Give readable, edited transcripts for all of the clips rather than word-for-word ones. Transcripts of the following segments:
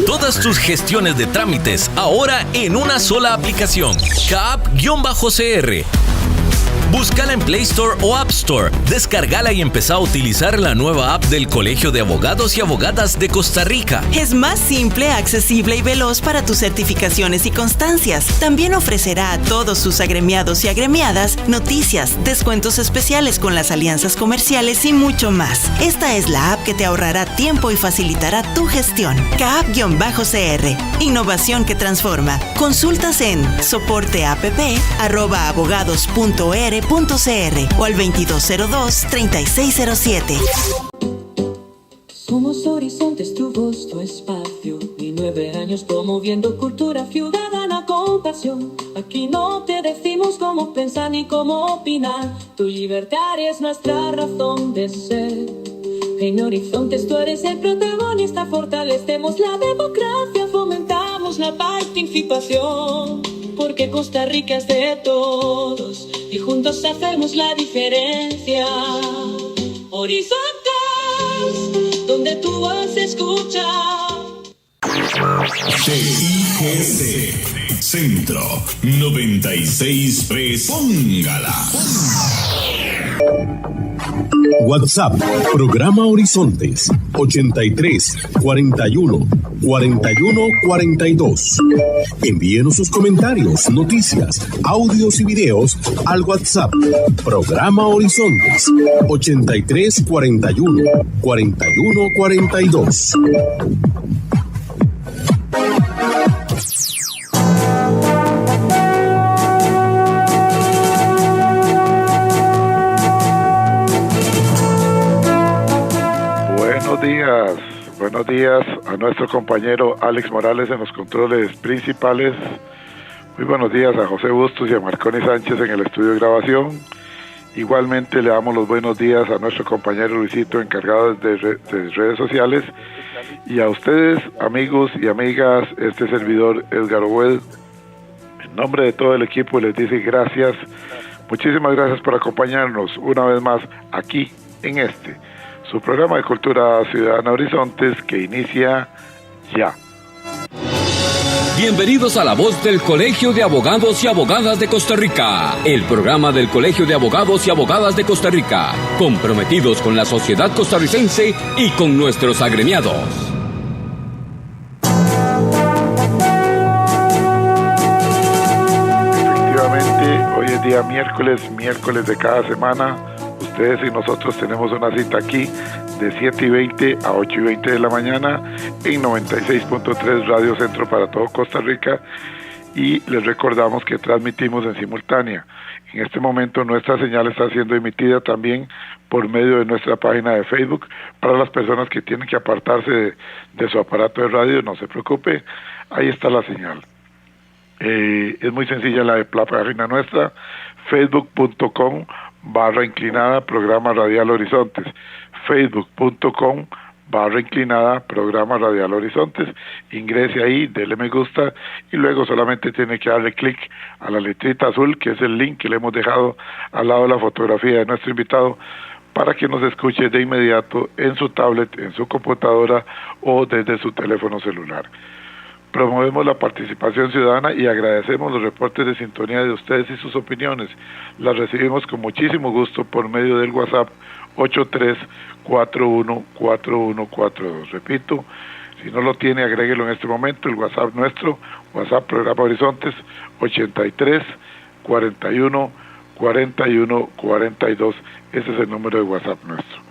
Todas tus gestiones de trámites ahora en una sola aplicación. CAAP-CR. Búscala en Play Store o App Store. Descárgala y empezá a utilizar la nueva app del Colegio de Abogados y Abogadas de Costa Rica. Es más simple, accesible y veloz para tus certificaciones y constancias. También ofrecerá a todos sus agremiados y agremiadas noticias, descuentos especiales con las alianzas comerciales y mucho más. Esta es la app que te ahorrará tiempo y facilitará tu gestión. CAAP-CR. Innovación que transforma. Consultas en soporteapp@abogados.er.cr o al 2202-3607. Somos Horizontes, tu voz, tu espacio. Y 9 años promoviendo cultura ciudadana con pasión. Aquí no te decimos cómo pensar ni cómo opinar. Tu libertad es nuestra razón de ser. En Horizontes tú eres el protagonista. Fortalecemos la democracia, fomentamos la participación. Porque Costa Rica es de todos y juntos hacemos la diferencia. Horizontes, donde tu voz se escucha. CIGC Centro 96.3. Póngala. WhatsApp, programa Horizontes 83 41 41 42. Envíenos sus comentarios, noticias, audios y videos al WhatsApp, programa Horizontes 83 41 41 42. Buenos días a nuestro compañero Alex Morales en los controles principales. Muy buenos días a José Bustos y a Marconi Sánchez en el estudio de grabación. Igualmente le damos los buenos días a nuestro compañero Luisito, encargado de redes sociales. Y a ustedes, amigos y amigas, este servidor Edgar Obuel, en nombre de todo el equipo les dice gracias. Muchísimas gracias por acompañarnos una vez más aquí en su programa de Cultura Ciudadana Horizontes, que inicia ya. Bienvenidos a la voz del Colegio de Abogados y Abogadas de Costa Rica, el programa del Colegio de Abogados y Abogadas de Costa Rica, comprometidos con la sociedad costarricense y con nuestros agremiados. Efectivamente, hoy es día miércoles de cada semana. Ustedes y nosotros tenemos una cita aquí de 7:20 a 8:20 de la mañana en 96.3 Radio Centro para todo Costa Rica, y les recordamos que transmitimos en simultánea. En este momento nuestra señal está siendo emitida también por medio de nuestra página de Facebook. Para las personas que tienen que apartarse de su aparato de radio, no se preocupe, ahí está la señal. Es muy sencilla la página nuestra, facebook.com/inclinada programa radial Horizontes, facebook.com/inclinada programa radial Horizontes. Ingrese ahí, dele me gusta y luego solamente tiene que darle clic a la letrita azul, que es el link que le hemos dejado al lado de la fotografía de nuestro invitado, para que nos escuche de inmediato en su tablet, en su computadora o desde su teléfono celular. Promovemos la participación ciudadana y agradecemos los reportes de sintonía de ustedes y sus opiniones. Las recibimos con muchísimo gusto por medio del WhatsApp 83414142. Repito, si no lo tiene, agréguelo en este momento, el WhatsApp nuestro, WhatsApp Programa Horizontes 83414142. Ese es el número de WhatsApp nuestro.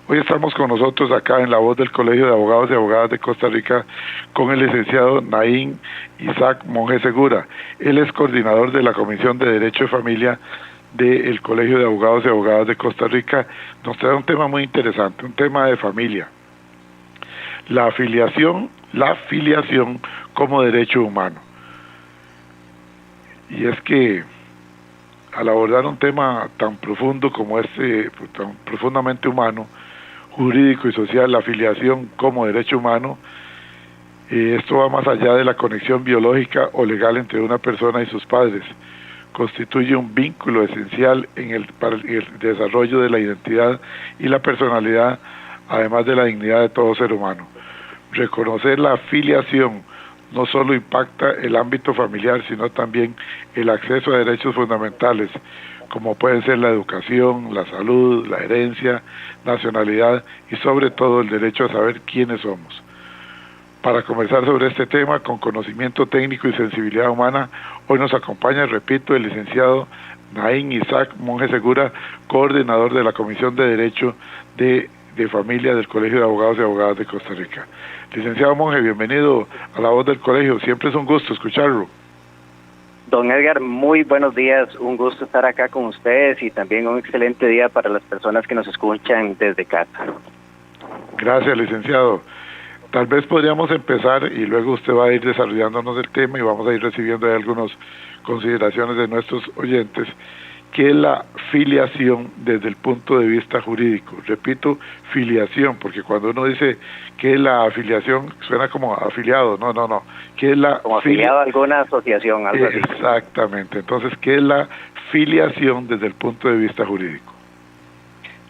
Hoy estamos con nosotros acá en la voz del Colegio de Abogados y Abogadas de Costa Rica con el licenciado Naín Isaac Monge Segura. Él es coordinador de la Comisión de Derecho de Familia del Colegio de Abogados y Abogadas de Costa Rica. Nos trae un tema muy interesante, un tema de familia. La filiación como derecho humano. Y es que al abordar un tema tan profundo como tan profundamente humano, jurídico y social, la filiación como derecho humano, esto va más allá de la conexión biológica o legal entre una persona y sus padres. Constituye un vínculo esencial para el desarrollo de la identidad y la personalidad, además de la dignidad de todo ser humano. Reconocer la filiación no solo impacta el ámbito familiar, sino también el acceso a derechos fundamentales, como pueden ser la educación, la salud, la herencia, nacionalidad y sobre todo el derecho a saber quiénes somos. Para conversar sobre este tema con conocimiento técnico y sensibilidad humana, hoy nos acompaña, repito, el licenciado Naín Isaac Monge Segura, coordinador de la Comisión de Derecho de Familia del Colegio de Abogados y Abogadas de Costa Rica. Licenciado Monge, bienvenido a La Voz del Colegio, siempre es un gusto escucharlo. Don Edgar, muy buenos días, un gusto estar acá con ustedes y también un excelente día para las personas que nos escuchan desde casa. Gracias, licenciado. Tal vez podríamos empezar y luego usted va a ir desarrollándonos el tema y vamos a ir recibiendo algunas consideraciones de nuestros oyentes. ¿Qué es la filiación desde el punto de vista jurídico? Repito, filiación, porque cuando uno dice ¿qué es la afiliación? Suena como afiliado. No. ¿Qué es la como afiliado a alguna asociación, algo así. Exactamente. Entonces, ¿qué es la filiación desde el punto de vista jurídico?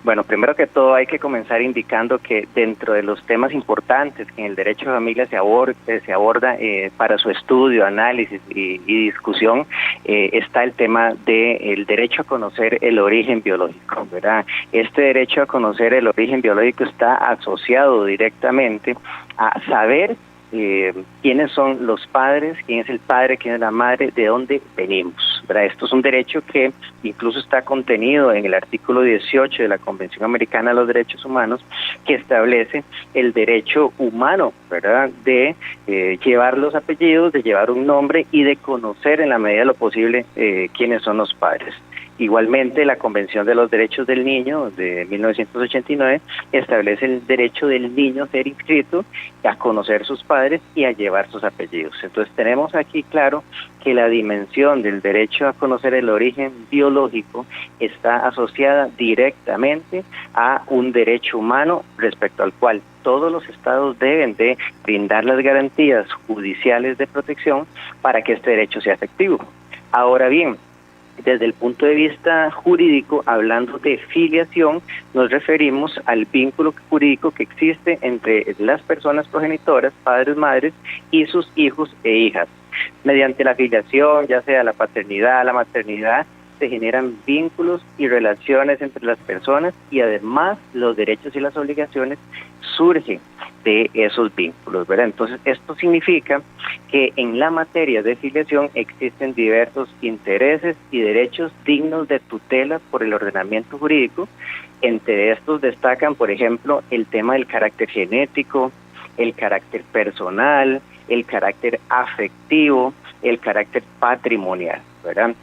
Bueno, primero que todo hay que comenzar indicando que dentro de los temas importantes que en el derecho de familia se aborda para su estudio, análisis y discusión, está el tema del derecho a conocer el origen biológico, ¿verdad? Este derecho a conocer el origen biológico está asociado directamente a saber quiénes son los padres, quién es el padre, quién es la madre, de dónde venimos, ¿verdad? Esto es un derecho que incluso está contenido en el artículo 18 de la Convención Americana de los Derechos Humanos, que establece el derecho humano, ¿verdad?, de llevar los apellidos, de llevar un nombre y de conocer en la medida de lo posible quiénes son los padres. Igualmente, la Convención de los Derechos del Niño de 1989 establece el derecho del niño a ser inscrito, a conocer sus padres y a llevar sus apellidos. Entonces tenemos aquí claro que la dimensión del derecho a conocer el origen biológico está asociada directamente a un derecho humano respecto al cual todos los estados deben de brindar las garantías judiciales de protección para que este derecho sea efectivo. Ahora bien, desde el punto de vista jurídico, hablando de filiación, nos referimos al vínculo jurídico que existe entre las personas progenitoras, padres, madres, y sus hijos e hijas. Mediante la filiación, ya sea la paternidad, la maternidad, se generan vínculos y relaciones entre las personas y además los derechos y las obligaciones surgen de esos vínculos, ¿verdad? Entonces, esto significa que en la materia de filiación existen diversos intereses y derechos dignos de tutela por el ordenamiento jurídico. Entre estos destacan, por ejemplo, el tema del carácter genético, el carácter personal, el carácter afectivo, el carácter patrimonial, ¿verdad?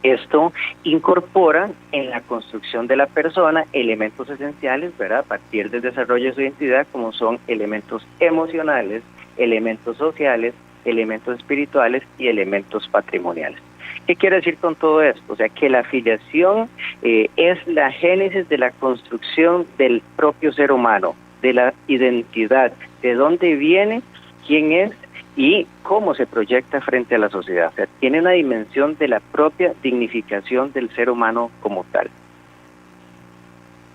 Esto incorpora en la construcción de la persona elementos esenciales, ¿verdad?, a partir del desarrollo de su identidad, como son elementos emocionales, elementos sociales, elementos espirituales y elementos patrimoniales. ¿Qué quiere decir con todo esto? O sea, que la filiación es la génesis de la construcción del propio ser humano, de la identidad, de dónde viene, quién es y cómo se proyecta frente a la sociedad. O sea, tiene una dimensión de la propia dignificación del ser humano como tal.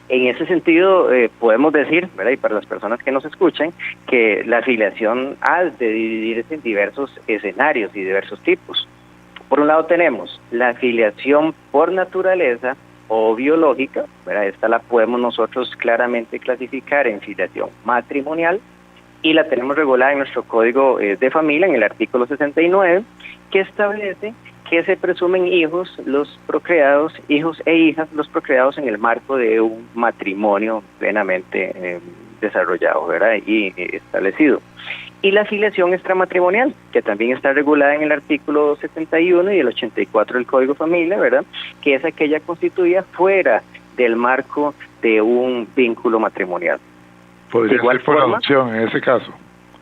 En ese sentido, podemos decir, ¿verdad?, y para las personas que nos escuchan, que la filiación ha de dividirse en diversos escenarios y diversos tipos. Por un lado tenemos la filiación por naturaleza o biológica, ¿verdad? Esta la podemos nosotros claramente clasificar en filiación matrimonial, y la tenemos regulada en nuestro Código de Familia, en el artículo 69, que establece que se presumen hijos los procreados, hijos e hijas los procreados en el marco de un matrimonio plenamente desarrollado, ¿verdad?, y establecido. Y la filiación extramatrimonial, que también está regulada en el artículo 71 y el 84 del Código de Familia, ¿verdad?, que es aquella constituida fuera del marco de un vínculo matrimonial. ¿Podría ser por adopción en ese caso?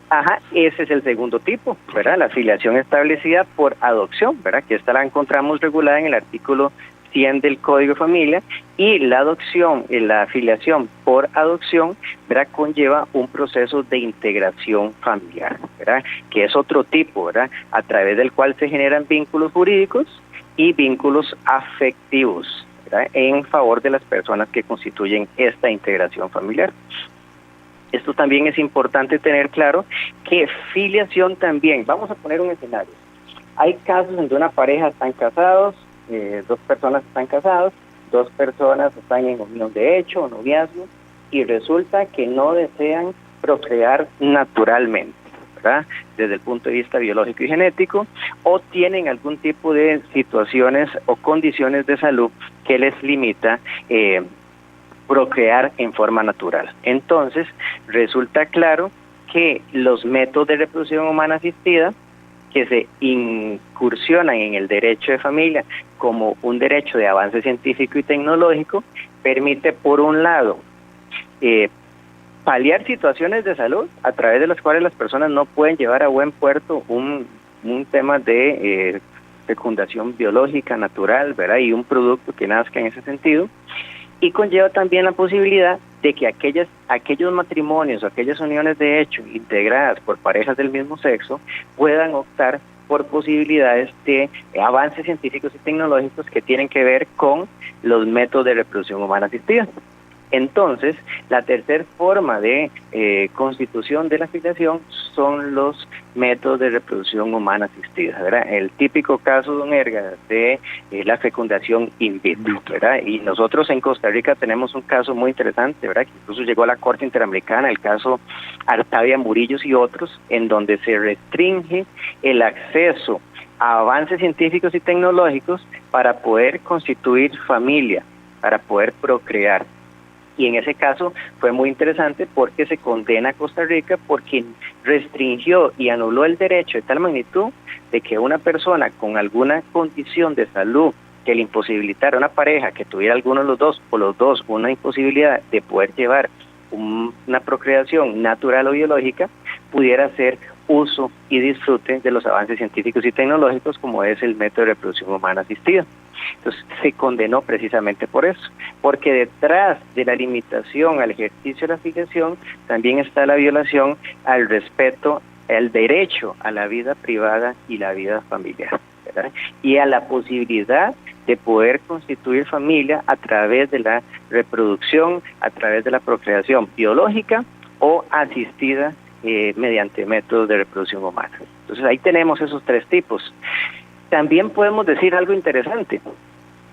Ajá, ese es el segundo tipo, ¿verdad? La filiación establecida por adopción, ¿verdad?, que esta la encontramos regulada en el artículo 100 del Código de Familia, y la adopción, la filiación por adopción, ¿verdad?, conlleva un proceso de integración familiar, ¿verdad?, que es otro tipo, ¿verdad?, a través del cual se generan vínculos jurídicos y vínculos afectivos, ¿verdad?, en favor de las personas que constituyen esta integración familiar. Esto también es importante tener claro que filiación también, vamos a poner un escenario. Hay casos en donde una pareja están casados, 2 personas están casadas, 2 personas están en unión de hecho o noviazgo y resulta que no desean procrear naturalmente, ¿verdad? Desde el punto de vista biológico y genético, o tienen algún tipo de situaciones o condiciones de salud que les limita procrear en forma natural. Entonces, resulta claro que los métodos de reproducción humana asistida que se incursionan en el derecho de familia como un derecho de avance científico y tecnológico, permite, por un lado, paliar situaciones de salud a través de las cuales las personas no pueden llevar a buen puerto un tema de fecundación biológica, natural, ¿verdad? Y un producto que nazca en ese sentido, y conlleva también la posibilidad de que aquellos matrimonios o aquellas uniones de hecho integradas por parejas del mismo sexo puedan optar por posibilidades de avances científicos y tecnológicos que tienen que ver con los métodos de reproducción humana asistida. Entonces, la tercera forma de constitución de la filiación son los métodos de reproducción humana asistida, ¿verdad? El típico caso, don Edgar, de la fecundación in vitro, ¿verdad? Y nosotros en Costa Rica tenemos un caso muy interesante, ¿verdad? Que incluso llegó a la Corte Interamericana, el caso Artavia Murillos y otros, en donde se restringe el acceso a avances científicos y tecnológicos para poder constituir familia, para poder procrear. Y en ese caso fue muy interesante porque se condena a Costa Rica porque restringió y anuló el derecho de tal magnitud de que una persona con alguna condición de salud que le imposibilitara a una pareja que tuviera alguno de los dos o los dos una imposibilidad de poder llevar una procreación natural o biológica, pudiera hacer uso y disfrute de los avances científicos y tecnológicos como es el método de reproducción humana asistida. Entonces se condenó precisamente por eso, porque detrás de la limitación al ejercicio de la filiación también está la violación al respeto, al derecho a la vida privada y la vida familiar, ¿verdad? Y a la posibilidad de poder constituir familia a través de la reproducción, a través de la procreación biológica o asistida mediante métodos de reproducción humana. Entonces ahí tenemos esos 3 tipos. También podemos decir algo interesante.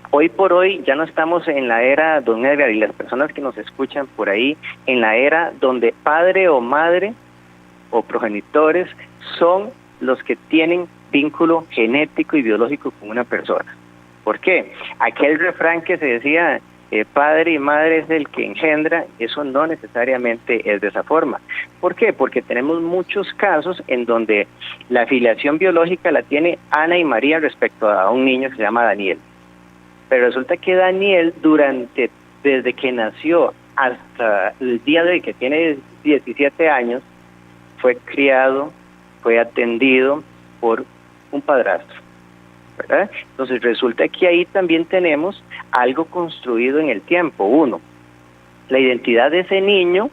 Hoy por hoy ya no estamos en la era, don Edgar, y las personas que nos escuchan por ahí, en la era donde padre o madre o progenitores son los que tienen vínculo genético y biológico con una persona. ¿Por qué? Aquel refrán que se decía, padre y madre es el que engendra, eso no necesariamente es de esa forma. ¿Por qué? Porque tenemos muchos casos en donde la filiación biológica la tiene Ana y María respecto a un niño que se llama Daniel. Pero resulta que Daniel, desde que nació hasta el día de hoy, que tiene 17 años, fue criado, fue atendido por un padrastro, ¿verdad? Entonces resulta que ahí también tenemos algo construido en el tiempo. Uno, la identidad de ese niño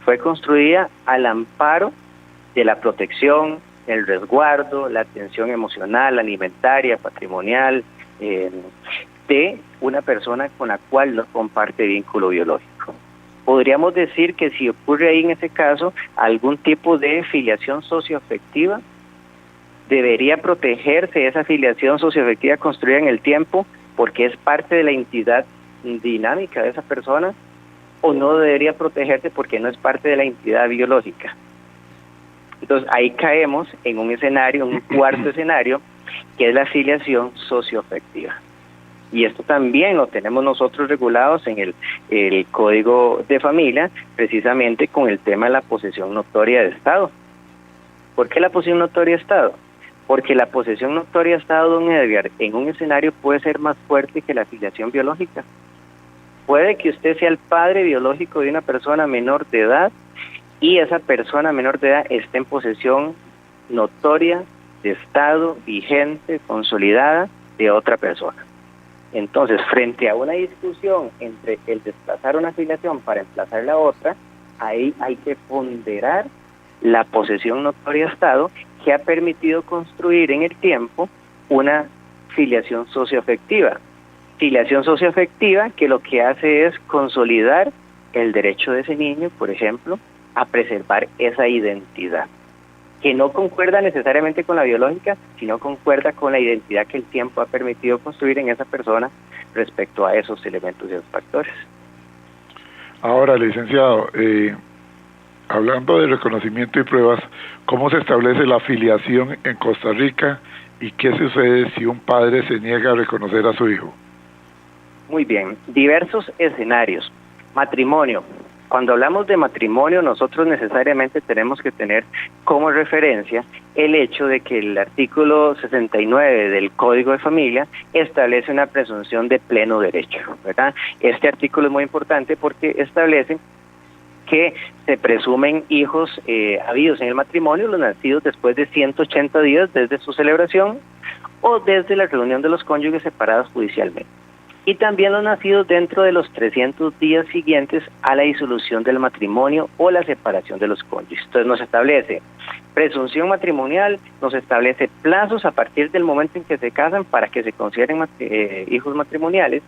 fue construida al amparo de la protección, el resguardo, la atención emocional, alimentaria, patrimonial, de una persona con la cual no comparte vínculo biológico. Podríamos decir que si ocurre ahí en ese caso algún tipo de filiación socioafectiva, debería protegerse esa filiación socioafectiva construida en el tiempo porque es parte de la entidad dinámica de esa persona, o no debería protegerse porque no es parte de la entidad biológica. Entonces ahí caemos en un escenario, un cuarto escenario, que es la filiación socioafectiva. Y esto también lo tenemos nosotros regulados en el Código de Familia, precisamente con el tema de la posesión notoria de Estado. ¿Por qué la posesión notoria de Estado? Porque la posesión notoria de Estado, don Edgar, en un escenario puede ser más fuerte que la filiación biológica. Puede que usted sea el padre biológico de una persona menor de edad y esa persona menor de edad esté en posesión notoria de Estado, vigente, consolidada de otra persona. Entonces, frente a una discusión entre el desplazar una filiación para emplazar la otra, ahí hay que ponderar la posesión notoria de Estado que ha permitido construir en el tiempo una filiación socioafectiva. Filiación socioafectiva que lo que hace es consolidar el derecho de ese niño, por ejemplo, a preservar esa identidad, que no concuerda necesariamente con la biológica, sino concuerda con la identidad que el tiempo ha permitido construir en esa persona respecto a esos elementos y esos factores. Ahora, licenciado, hablando de reconocimiento y pruebas, ¿cómo se establece la filiación en Costa Rica y qué sucede si un padre se niega a reconocer a su hijo? Muy bien, diversos escenarios. Matrimonio. Cuando hablamos de matrimonio, nosotros necesariamente tenemos que tener como referencia el hecho de que el artículo 69 del Código de Familia establece una presunción de pleno derecho, ¿verdad? Este artículo es muy importante porque establece que se presumen hijos habidos en el matrimonio, los nacidos después de 180 días desde su celebración o desde la reunión de los cónyuges separados judicialmente. Y también los nacidos dentro de los 300 días siguientes a la disolución del matrimonio o la separación de los cónyuges. Entonces nos establece presunción matrimonial, nos establece plazos a partir del momento en que se casan para que se consideren hijos matrimoniales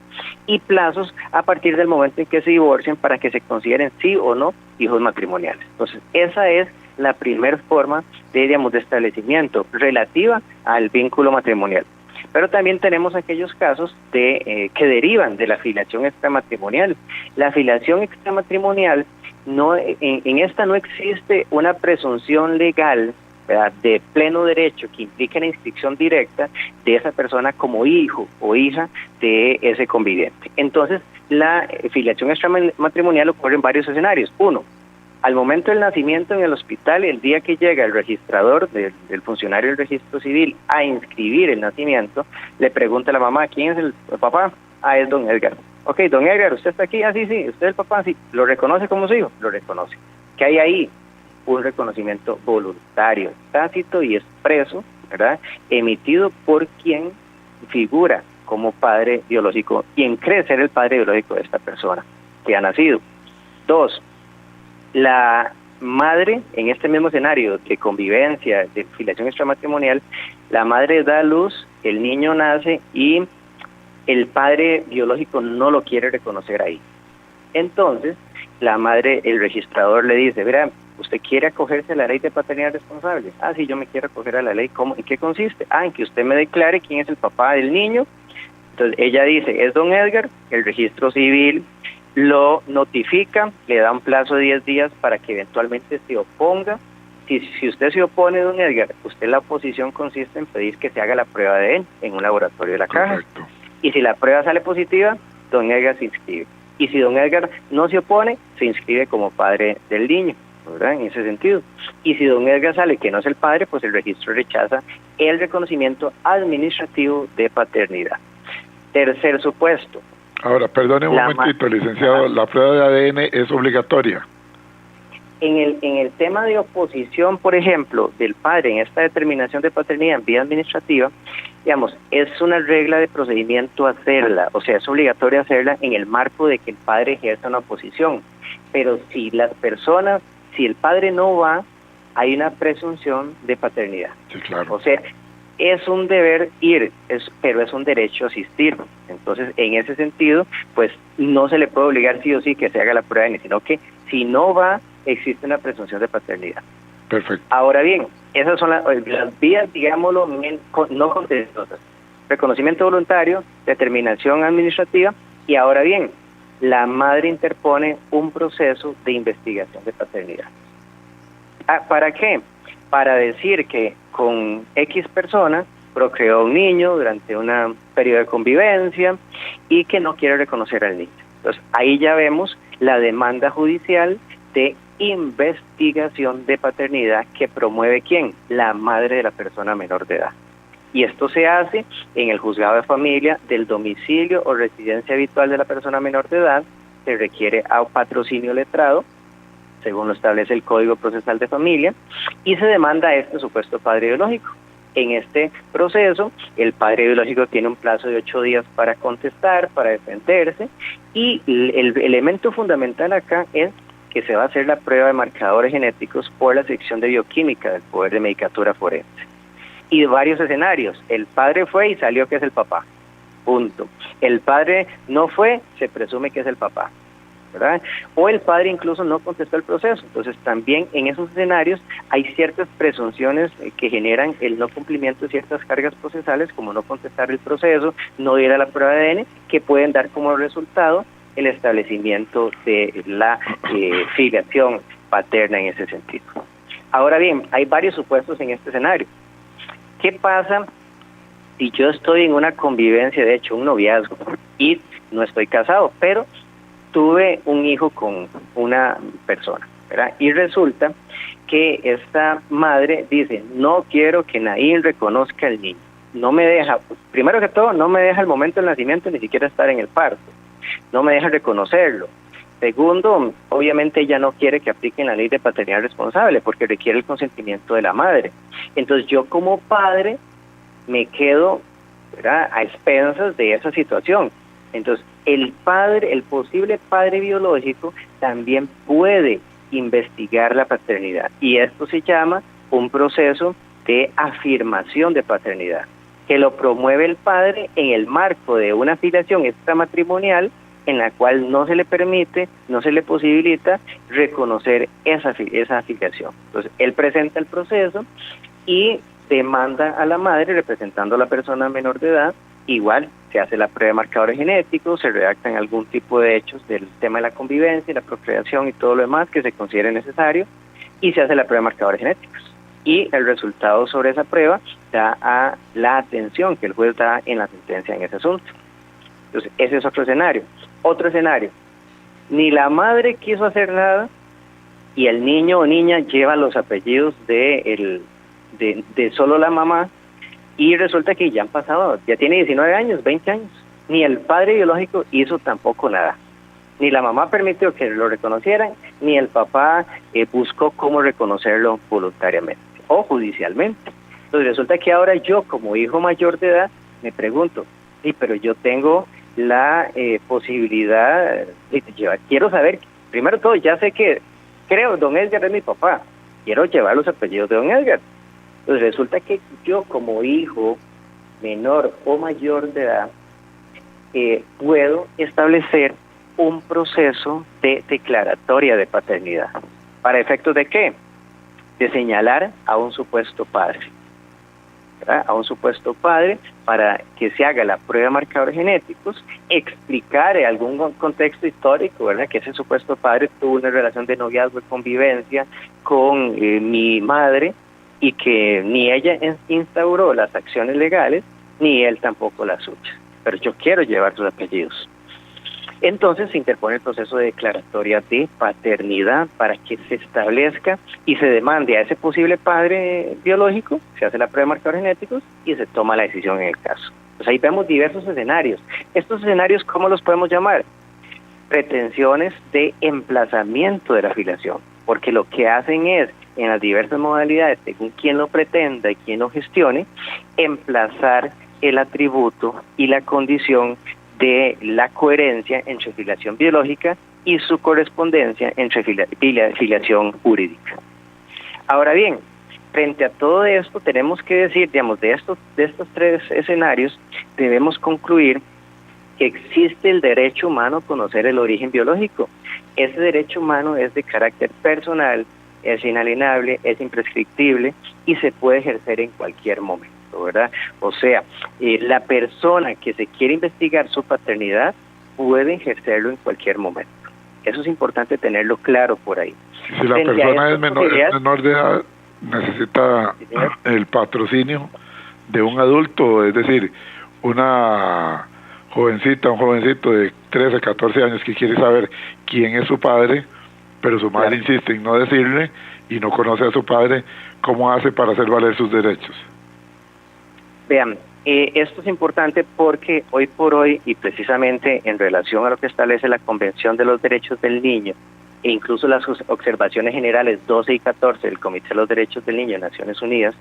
y plazos a partir del momento en que se divorcien para que se consideren sí o no hijos matrimoniales. Entonces esa es la primera forma de establecimiento relativa al vínculo matrimonial. Pero también tenemos aquellos casos que derivan de la filiación extramatrimonial. La filiación extramatrimonial, en esta no existe una presunción legal, ¿verdad?, de pleno derecho que implique la inscripción directa de esa persona como hijo o hija de ese conviviente. Entonces, la filiación extramatrimonial ocurre en varios escenarios. Uno, al momento del nacimiento en el hospital, el día que llega el registrador del funcionario del registro civil a inscribir el nacimiento, le pregunta a la mamá, ¿quién es el papá? Ah, es don Edgar. Ok, don Edgar, ¿usted está aquí? Ah, sí, ¿usted es el papá? Sí. ¿Lo reconoce como su hijo? Lo reconoce. ¿Qué hay ahí? Un reconocimiento voluntario, tácito y expreso, ¿verdad?, emitido por quien figura como padre biológico, quien cree ser el padre biológico de esta persona que ha nacido. Dos, la madre, en este mismo escenario de convivencia, de filiación extramatrimonial, la madre da a luz, el niño nace y el padre biológico no lo quiere reconocer ahí. Entonces, la madre, el registrador le dice, verá, ¿usted quiere acogerse a la ley de paternidad responsable? Ah, sí, yo me quiero acoger a la ley. ¿Cómo? ¿En qué consiste? Ah, en que usted me declare quién es el papá del niño. Entonces, ella dice, es don Edgar, el registro civil lo notifica, le da un plazo de 10 días para que eventualmente se oponga. Si usted se opone, don Edgar, la oposición consiste en pedir que se haga la prueba de él en un laboratorio de la caja. Correcto. Y si la prueba sale positiva, don Edgar se inscribe. Y si don Edgar no se opone, se inscribe como padre del niño, ¿verdad?, en ese sentido. Y si don Edgar sale que no es el padre, pues el registro rechaza el reconocimiento administrativo de paternidad. Tercer supuesto. Ahora, perdone un momentito, licenciado, ¿la prueba de ADN es obligatoria? En el tema de oposición, por ejemplo, del padre en esta determinación de paternidad en vía administrativa, digamos, es una regla de procedimiento hacerla, o sea, es obligatorio hacerla en el marco de que el padre ejerza una oposición. Pero si el padre no va, hay una presunción de paternidad. Sí, claro. O sea, es un deber ir, pero es un derecho asistir. Entonces, en ese sentido, pues no se le puede obligar sí o sí que se haga la prueba, sino que si no va, existe una presunción de paternidad. Perfecto. Ahora bien, esas son las vías, digámoslo, no contenciosas. Reconocimiento voluntario, determinación administrativa, y ahora bien, la madre interpone un proceso de investigación de paternidad. ¿Para qué? Para decir que con X persona procreó un niño durante un periodo de convivencia y que no quiere reconocer al niño. Entonces, ahí ya vemos la demanda judicial de investigación de paternidad que promueve ¿quién? La madre de la persona menor de edad. Y esto se hace en el juzgado de familia del domicilio o residencia habitual de la persona menor de edad. Se requiere a patrocinio letrado, según lo establece el Código Procesal de Familia, y se demanda a este supuesto padre biológico. En este proceso, el padre biológico tiene un plazo de 8 días para contestar, para defenderse, y el elemento fundamental acá es que se va a hacer la prueba de marcadores genéticos por la sección de bioquímica del Poder de Medicatura Forense. Y varios escenarios. El padre fue y salió que es el papá. Punto. El padre no fue, se presume que es el papá. ¿verdad? O el padre incluso no contestó el proceso. Entonces también en esos escenarios hay ciertas presunciones que generan el no cumplimiento de ciertas cargas procesales, como no contestar el proceso, no ir a la prueba de ADN, que pueden dar como resultado el establecimiento de la filiación paterna en ese sentido. Ahora bien, hay varios supuestos en este escenario. ¿Qué pasa si yo estoy en una convivencia, de hecho un noviazgo, y no estoy casado, pero tuve un hijo con una persona, ¿verdad? Y resulta que esta madre dice, no quiero que Naín reconozca al niño, no me deja, primero que todo, no me deja el momento del nacimiento ni siquiera estar en el parto, no me deja reconocerlo. Segundo, obviamente ella no quiere que apliquen la ley de paternidad responsable porque requiere el consentimiento de la madre. Entonces yo como padre me quedo, ¿verdad?, a expensas de esa situación. Entonces el posible padre biológico también puede investigar la paternidad y esto se llama un proceso de afirmación de paternidad, que lo promueve el padre en el marco de una filiación extramatrimonial en la cual no se le permite, no se le posibilita reconocer esa afiliación. Entonces, él presenta el proceso y demanda a la madre representando a la persona menor de edad. Igual se hace la prueba de marcadores genéticos, se redactan algún tipo de hechos del tema de la convivencia y la procreación y todo lo demás que se considere necesario, y se hace la prueba de marcadores genéticos. Y el resultado sobre esa prueba da a la atención que el juez da en la sentencia en ese asunto. Entonces, ese es otro escenario. Otro escenario, ni la madre quiso hacer nada y el niño o niña lleva los apellidos de solo la mamá y resulta que ya han pasado, ya tiene 19 años, 20 años. Ni el padre biológico hizo tampoco nada. Ni la mamá permitió que lo reconocieran, ni el papá buscó cómo reconocerlo voluntariamente o judicialmente. Entonces resulta que ahora yo como hijo mayor de edad me pregunto, sí, pero yo tengo la posibilidad de llevar, quiero saber, primero todo, ya sé que creo don Edgar es mi papá, quiero llevar los apellidos de don Edgar. Entonces resulta que yo como hijo menor o mayor de edad puedo establecer un proceso de declaratoria de paternidad. ¿Para efectos de qué? De señalar a un supuesto padre, ¿verdad? A un supuesto padre para que se haga la prueba de marcadores genéticos, explicar en algún contexto histórico, ¿verdad?, que ese supuesto padre tuvo una relación de noviazgo y convivencia con mi madre y que ni ella instauró las acciones legales, ni él tampoco las suyas. Pero yo quiero llevar sus apellidos. Entonces se interpone el proceso de declaratoria de paternidad para que se establezca y se demande a ese posible padre biológico, se hace la prueba de marcadores genéticos y se toma la decisión en el caso. Pues ahí vemos diversos escenarios. Estos escenarios, ¿cómo los podemos llamar? Pretensiones de emplazamiento de la filiación, porque lo que hacen es, en las diversas modalidades, según quien lo pretenda y quien lo gestione, emplazar el atributo y la condición de la coherencia entre filiación biológica y su correspondencia entre filiación jurídica. Ahora bien, frente a todo esto tenemos que decir, digamos, de estos tres escenarios, debemos concluir que existe el derecho humano a conocer el origen biológico. Ese derecho humano es de carácter personal, es inalienable, es imprescriptible y se puede ejercer en cualquier momento, ¿verdad? O sea, la persona que se quiere investigar su paternidad puede ejercerlo en cualquier momento. Eso es importante tenerlo claro por ahí. Si la persona es menor de edad, necesita el patrocinio de un adulto, es decir, una jovencita, un jovencito de 13, 14 años que quiere saber quién es su padre, pero su madre insiste en no decirle y no conoce a su padre, ¿cómo hace para hacer valer sus derechos? Vean, esto es importante porque hoy por hoy, y precisamente en relación a lo que establece la Convención de los Derechos del Niño, e incluso las observaciones generales 12 y 14 del Comité de los Derechos del Niño de Naciones Unidas,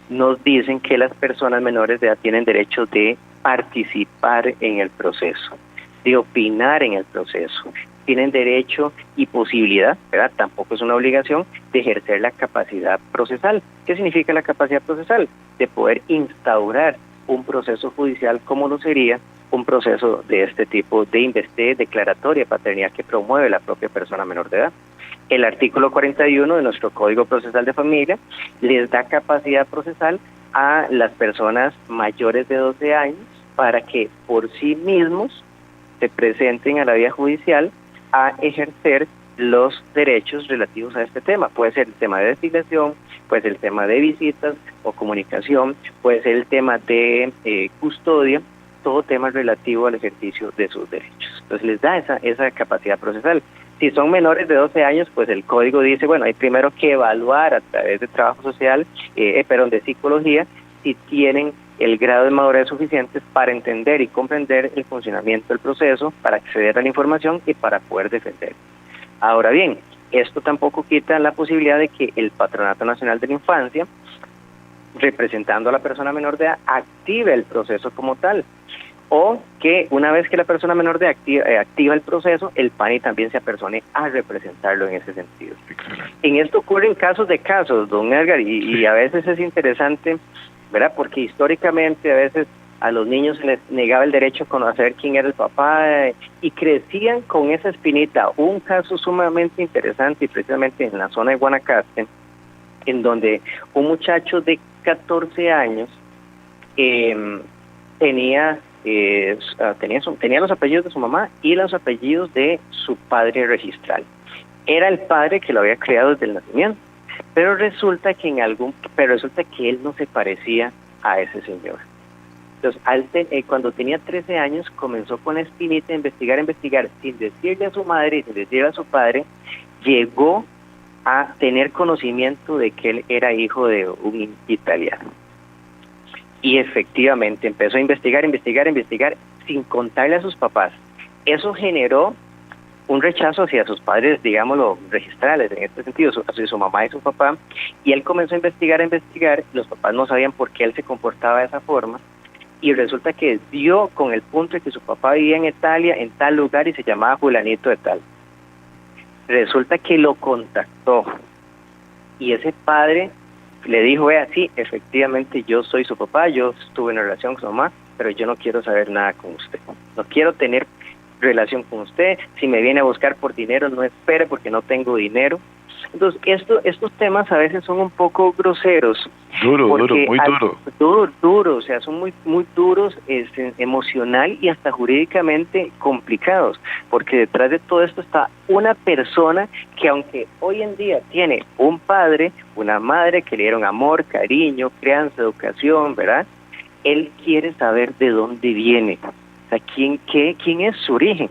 nos dicen que las personas menores de edad tienen derecho de participar en el proceso, de opinar en el proceso, tienen derecho y posibilidad, ¿verdad?, tampoco es una obligación, de ejercer la capacidad procesal. ¿Qué significa la capacidad procesal? De poder instaurar un proceso judicial como lo sería un proceso de este tipo de declaratoria de paternidad que promueve la propia persona menor de edad. El artículo 41 de nuestro Código Procesal de Familia les da capacidad procesal a las personas mayores de 12 años para que por sí mismos se presenten a la vía judicial a ejercer los derechos relativos a este tema. Puede ser el tema de desfiliación, puede ser el tema de visitas o comunicación, puede ser el tema de custodia, todo tema relativo al ejercicio de sus derechos. Entonces les da esa capacidad procesal. Si son menores de 12 años, pues el código dice, bueno, hay primero que evaluar a través de trabajo social, de psicología, si tienen el grado de madurez suficientes para entender y comprender el funcionamiento del proceso, para acceder a la información y para poder defender. Ahora bien, esto tampoco quita la posibilidad de que el Patronato Nacional de la Infancia, representando a la persona menor de edad, active el proceso como tal, o que una vez que la persona menor de edad activa el proceso, el PANI también se apersone a representarlo en ese sentido. En esto ocurren casos de casos, don Edgar, y a veces es interesante, ¿verdad? Porque históricamente a veces a los niños se les negaba el derecho a conocer quién era el papá y crecían con esa espinita. Un caso sumamente interesante y precisamente en la zona de Guanacaste, en donde un muchacho de 14 años tenía los apellidos de su mamá y los apellidos de su padre registral. Era el padre que lo había criado desde el nacimiento, pero resulta que él no se parecía a ese señor. Entonces, cuando tenía 13 años, comenzó con la espinita a investigar, sin decirle a su madre y sin decirle a su padre, llegó a tener conocimiento de que él era hijo de un italiano. Y efectivamente empezó a investigar, sin contarle a sus papás. Eso generó un rechazo hacia sus padres, digámoslo, registrales, en este sentido, hacia su mamá y su papá, y él comenzó a investigar, los papás no sabían por qué él se comportaba de esa forma, y resulta que dio con el punto de que su papá vivía en Italia, en tal lugar, y se llamaba fulanito de tal. Resulta que lo contactó, y ese padre le dijo, sí, efectivamente yo soy su papá, yo estuve en relación con su mamá, pero yo no quiero saber nada con usted, no quiero tener relación con usted, si me viene a buscar por dinero, no espere porque no tengo dinero. Entonces, estos temas a veces son un poco groseros. Duro, o sea, son muy duros, emocional y hasta jurídicamente complicados, porque detrás de todo esto está una persona que, aunque hoy en día tiene un padre, una madre que le dieron amor, cariño, crianza, educación, ¿verdad? Él quiere saber de dónde viene, o sea, quién es su origen.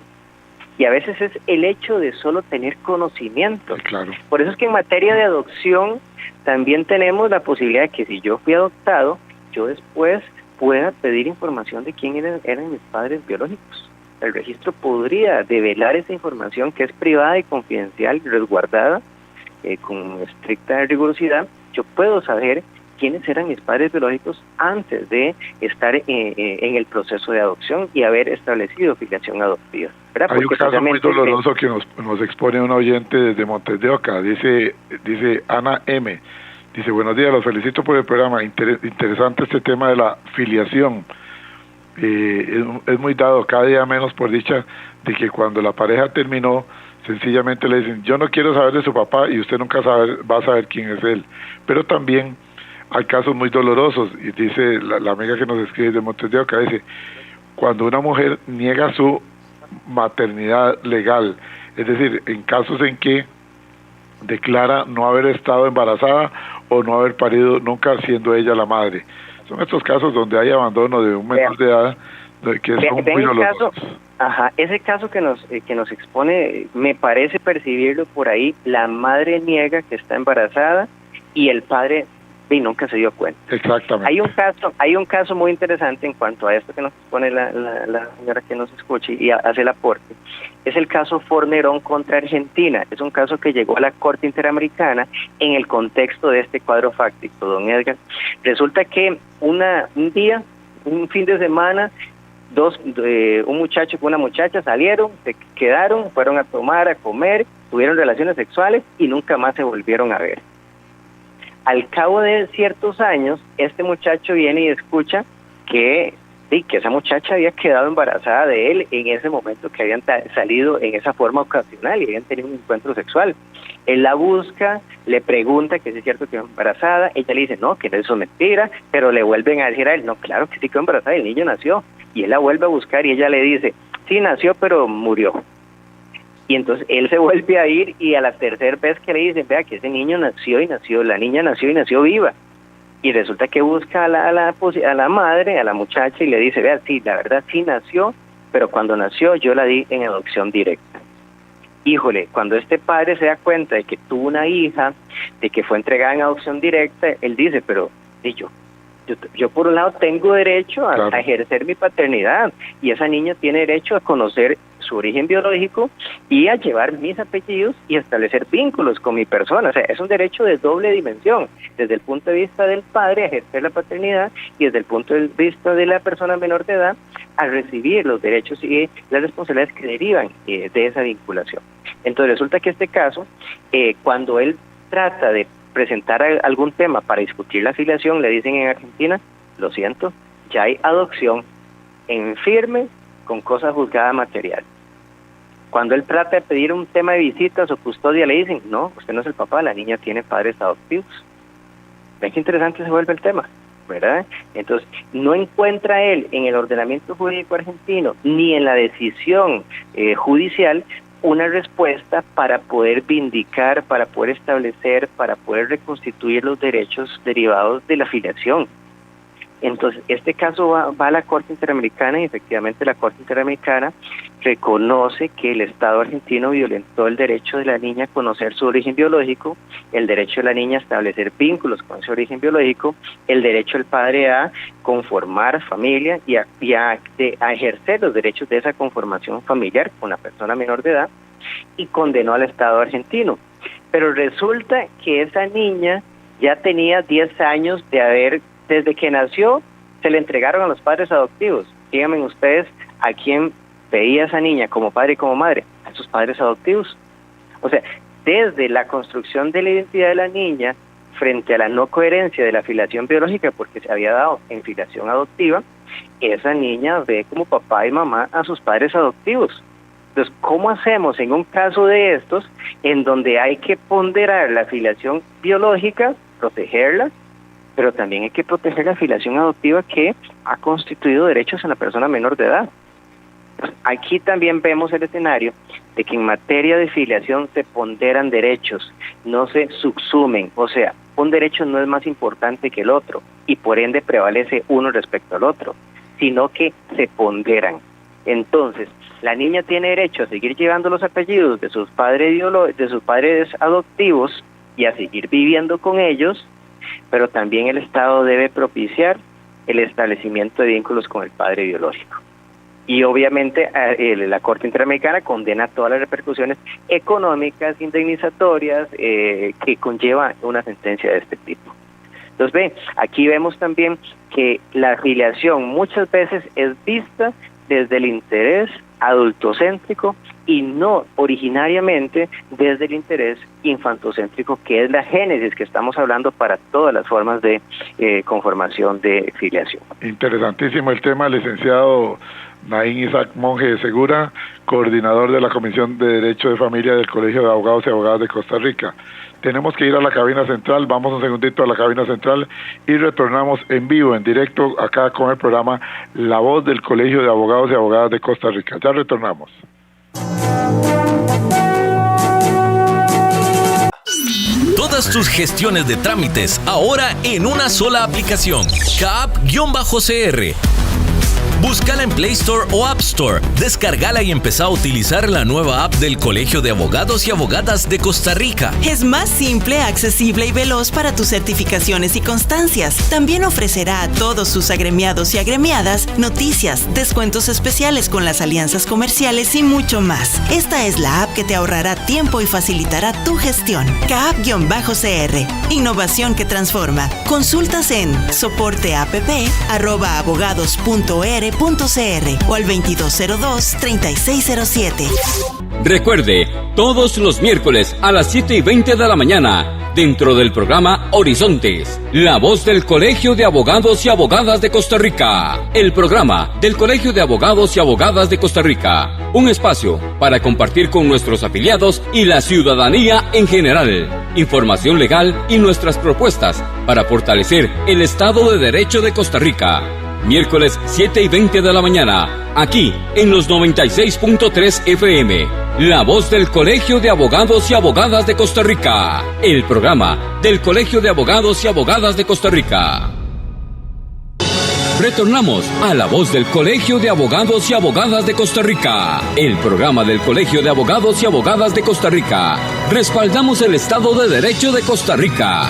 Y a veces es el hecho de solo tener conocimiento. Claro. Por eso es que en materia de adopción también tenemos la posibilidad de que si yo fui adoptado, yo después pueda pedir información de quién eran mis padres biológicos. El registro podría develar esa información que es privada y confidencial, resguardada, con estricta rigurosidad. Yo puedo saber quiénes eran mis padres biológicos antes de estar en el proceso de adopción y haber establecido filiación adoptiva. Hay un caso muy doloroso que nos expone un oyente desde Montes de Oca, dice Ana M. Dice, buenos días, los felicito por el programa, interesante este tema de la filiación. Es muy dado, cada día menos por dicha de que cuando la pareja terminó, sencillamente le dicen, yo no quiero saber de su papá y usted nunca va a saber quién es él. Pero también hay casos muy dolorosos, y dice la amiga que nos escribe de Montes de Oca, dice, cuando una mujer niega su maternidad legal, es decir, en casos en que declara no haber estado embarazada o no haber parido nunca siendo ella la madre. Son estos casos donde hay abandono de un menor de edad que son muy dolorosos. Ese caso que nos expone, me parece percibirlo por ahí, la madre niega que está embarazada y el padre nunca se dio cuenta. Exactamente. Hay un caso muy interesante en cuanto a esto que nos expone la señora que nos escucha y hace el aporte. Es el caso Fornerón contra Argentina. Es un caso que llegó a la Corte Interamericana en el contexto de este cuadro fáctico, don Edgar. Resulta que un fin de semana, un muchacho con una muchacha salieron, se quedaron, fueron a tomar, a comer, tuvieron relaciones sexuales y nunca más se volvieron a ver. Al cabo de ciertos años, este muchacho viene y escucha que que esa muchacha había quedado embarazada de él en ese momento, que habían salido en esa forma ocasional y habían tenido un encuentro sexual. Él la busca, le pregunta que si es cierto que quedó embarazada, ella le dice no, que eso es mentira, pero le vuelven a decir a él, no, claro que sí quedó embarazada, el niño nació, y él la vuelve a buscar y ella le dice, sí nació pero murió. Y entonces él se vuelve a ir y a la tercera vez que le dicen, vea que ese niño nació, la niña nació y nació viva. Y resulta que busca a la madre, a la muchacha, y le dice, vea, sí, la verdad sí nació, pero cuando nació yo la di en adopción directa. Híjole, cuando este padre se da cuenta de que tuvo una hija, de que fue entregada en adopción directa, él dice, pero yo por un lado tengo derecho a ejercer mi paternidad, y esa niña tiene derecho a conocer su origen biológico y a llevar mis apellidos y establecer vínculos con mi persona. O sea, es un derecho de doble dimensión, desde el punto de vista del padre a ejercer la paternidad y desde el punto de vista de la persona menor de edad a recibir los derechos y las responsabilidades que derivan de esa vinculación. Entonces resulta que este caso, cuando él trata de presentar algún tema para discutir la filiación, le dicen en Argentina, lo siento, ya hay adopción en firme con cosa juzgada material. Cuando él trata de pedir un tema de visitas o custodia, le dicen, no, usted no es el papá, la niña tiene padres adoptivos. ¿Ven qué interesante se vuelve el tema? ¿Verdad? Entonces, no encuentra él en el ordenamiento jurídico argentino ni en la decisión judicial una respuesta para poder vindicar, para poder establecer, para poder reconstituir los derechos derivados de la filiación. Entonces, este caso va a la Corte Interamericana y efectivamente la Corte Interamericana reconoce que el Estado argentino violentó el derecho de la niña a conocer su origen biológico, el derecho de la niña a establecer vínculos con su origen biológico, el derecho del padre a conformar familia y a ejercer los derechos de esa conformación familiar con la persona menor de edad, y condenó al Estado argentino. Pero resulta que esa niña ya tenía 10 años desde que nació, se le entregaron a los padres adoptivos. Díganme ustedes, ¿a quién veía esa niña como padre y como madre? A sus padres adoptivos. O sea, desde la construcción de la identidad de la niña frente a la no coherencia de la filiación biológica, porque se había dado en filiación adoptiva, esa niña ve como papá y mamá a sus padres adoptivos. Entonces, ¿cómo hacemos en un caso de estos, en donde hay que ponderar la filiación biológica, protegerla, pero también hay que proteger la filiación adoptiva que ha constituido derechos en la persona menor de edad? Aquí también vemos el escenario de que en materia de filiación se ponderan derechos, no se subsumen, o sea, un derecho no es más importante que el otro y por ende prevalece uno respecto al otro, sino que se ponderan. Entonces, la niña tiene derecho a seguir llevando los apellidos de sus padres adoptivos y a seguir viviendo con ellos, pero también el Estado debe propiciar el establecimiento de vínculos con el padre biológico. Y obviamente la Corte Interamericana condena todas las repercusiones económicas, indemnizatorias que conlleva una sentencia de este tipo. Entonces, aquí vemos también que la filiación muchas veces es vista desde el interés adultocéntrico y no originariamente desde el interés infantocéntrico, que es la génesis que estamos hablando para todas las formas de conformación de filiación. Interesantísimo el tema, licenciado Naín Isaac Monge de Segura, coordinador de la Comisión de Derecho de Familia del Colegio de Abogados y Abogadas de Costa Rica. Tenemos que ir a la cabina central, vamos un segundito a la cabina central y retornamos en vivo, en directo, acá con el programa La Voz del Colegio de Abogados y Abogadas de Costa Rica. Ya retornamos. Todas tus gestiones de trámites ahora en una sola aplicación. CAP-CR. Búscala en Play Store o App Store. Descárgala y empezá a utilizar la nueva app del Colegio de Abogados y Abogadas de Costa Rica. Es más simple, accesible y veloz para tus certificaciones y constancias. También ofrecerá a todos sus agremiados y agremiadas noticias, descuentos especiales con las alianzas comerciales y mucho más. Esta es la app que te ahorrará tiempo y facilitará tu gestión. CAP-CR. Innovación que transforma. Consultas en soporteapp@abogados.er.cr o al 2202-3607. Recuerde, todos los miércoles a las 7:20 de la mañana, dentro del programa Horizontes, la voz del Colegio de Abogados y Abogadas de Costa Rica. El programa del Colegio de Abogados y Abogadas de Costa Rica. Un espacio para compartir con nuestros afiliados y la ciudadanía en general. Información legal y nuestras propuestas para fortalecer el Estado de Derecho de Costa Rica. Miércoles 7:20 de la mañana, aquí en los 96.3 FM. La voz del Colegio de Abogados y Abogadas de Costa Rica. El programa del Colegio de Abogados y Abogadas de Costa Rica. Retornamos a la voz del Colegio de Abogados y Abogadas de Costa Rica. El programa del Colegio de Abogados y Abogadas de Costa Rica. Respaldamos el Estado de Derecho de Costa Rica.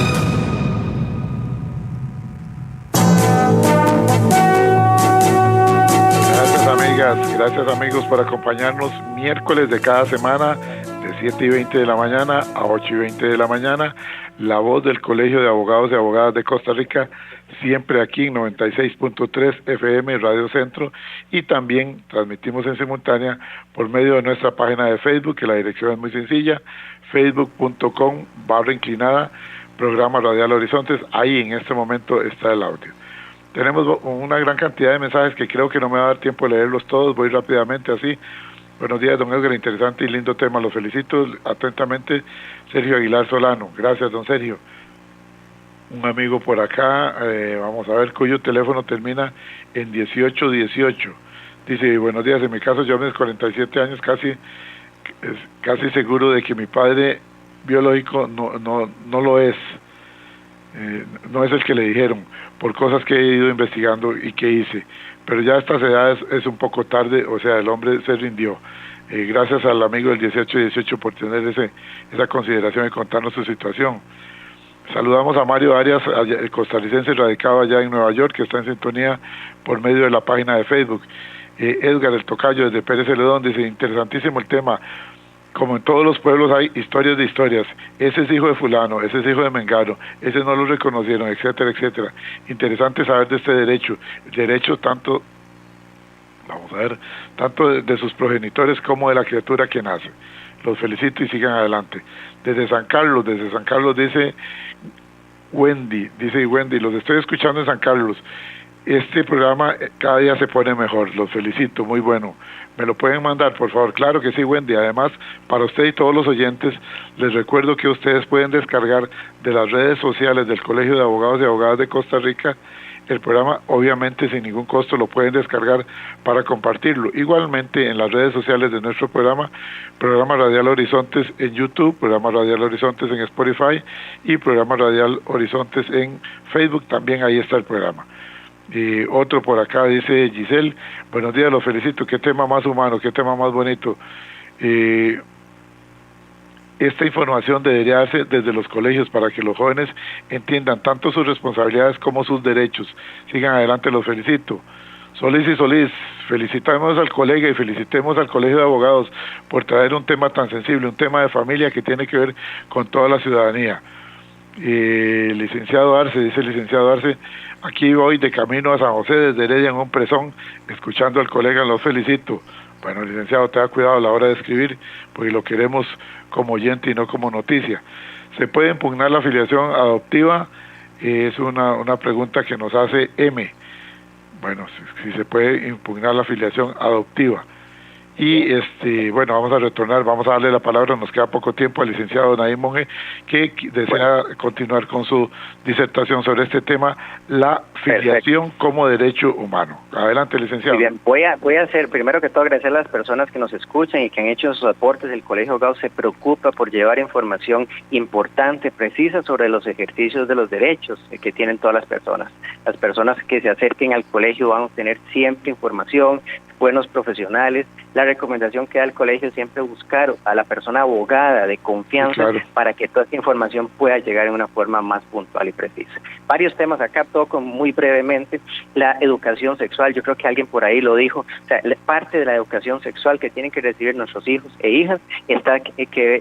Gracias amigos por acompañarnos miércoles de cada semana de 7:20 de la mañana a 8:20 de la mañana. La voz del Colegio de Abogados y Abogadas de Costa Rica, siempre aquí en 96.3 FM Radio Centro, y también transmitimos en simultánea por medio de nuestra página de Facebook, que la dirección es muy sencilla, facebook.com/inclinada Programa Radial Horizontes. Ahí en este momento está el audio. Tenemos una gran cantidad de mensajes que creo que no me va a dar tiempo de leerlos todos, voy rápidamente así. Buenos días, don Edgar, interesante y lindo tema, los felicito. Atentamente, Sergio Aguilar Solano. Gracias, don Sergio. Un amigo por acá, vamos a ver, cuyo teléfono termina en 1818. Dice, buenos días, en mi caso yo a mis 47 años casi seguro de que mi padre biológico no lo es. No es el que le dijeron, por cosas que he ido investigando y que hice, pero ya a estas edades es un poco tarde, o sea, el hombre se rindió. Gracias al amigo del 1818 por tener esa consideración y contarnos su situación. Saludamos a Mario Arias, el costarricense radicado allá en Nueva York, que está en sintonía por medio de la página de Facebook. Edgar, el tocayo desde Pérez Celedón, dice, interesantísimo el tema. Como en todos los pueblos hay historias de historias, ese es hijo de fulano, ese es hijo de mengano, ese no lo reconocieron, etcétera, etcétera. Interesante saber de este derecho, el derecho tanto de sus progenitores como de la criatura que nace. Los felicito y sigan adelante. Desde San Carlos dice Wendy, los estoy escuchando en San Carlos. Este programa cada día se pone mejor, los felicito, muy bueno. ¿Me lo pueden mandar, por favor? Claro que sí, Wendy. Además, para usted y todos los oyentes, les recuerdo que ustedes pueden descargar de las redes sociales del Colegio de Abogados y Abogadas de Costa Rica el programa, obviamente sin ningún costo lo pueden descargar para compartirlo. Igualmente en las redes sociales de nuestro programa Radial Horizontes en YouTube, programa Radial Horizontes en Spotify y programa Radial Horizontes en Facebook, también ahí está el programa. Otro por acá dice Giselle, buenos días, los felicito, qué tema más humano, qué tema más bonito. Esta información debería darse desde los colegios para que los jóvenes entiendan tanto sus responsabilidades como sus derechos. Sigan adelante, los felicito. Solís y Solís, felicitamos al colega y felicitemos al Colegio de Abogados por traer un tema tan sensible, un tema de familia que tiene que ver con toda la ciudadanía. Licenciado Arce, dice el licenciado Arce, aquí voy de camino a San José desde Heredia en un presón, escuchando al colega, los felicito. Bueno, licenciado, tenga cuidado a la hora de escribir, porque lo queremos como oyente y no como noticia. ¿Se puede impugnar la afiliación adoptiva? Es una pregunta que nos hace M. Bueno, si se puede impugnar la afiliación adoptiva. Y bueno, vamos a retornar, vamos a darle la palabra, nos queda poco tiempo, al licenciado Naim Monge, que desea continuar con su disertación sobre este tema, la filiación como derecho humano. Adelante, licenciado. Muy bien, voy a hacer, primero que todo, agradecer a las personas que nos escuchan y que han hecho sus aportes. El Colegio de Abogados se preocupa por llevar información importante, precisa, sobre los ejercicios de los derechos que tienen todas las personas. Las personas que se acerquen al colegio van a tener siempre información, buenos profesionales. La recomendación que da el colegio es siempre buscar a la persona abogada de confianza, claro, para que toda esta información pueda llegar en una forma más puntual y precisa. Varios temas acá, toco muy brevemente. La educación sexual, yo creo que alguien por ahí lo dijo, o sea, parte de la educación sexual que tienen que recibir nuestros hijos e hijas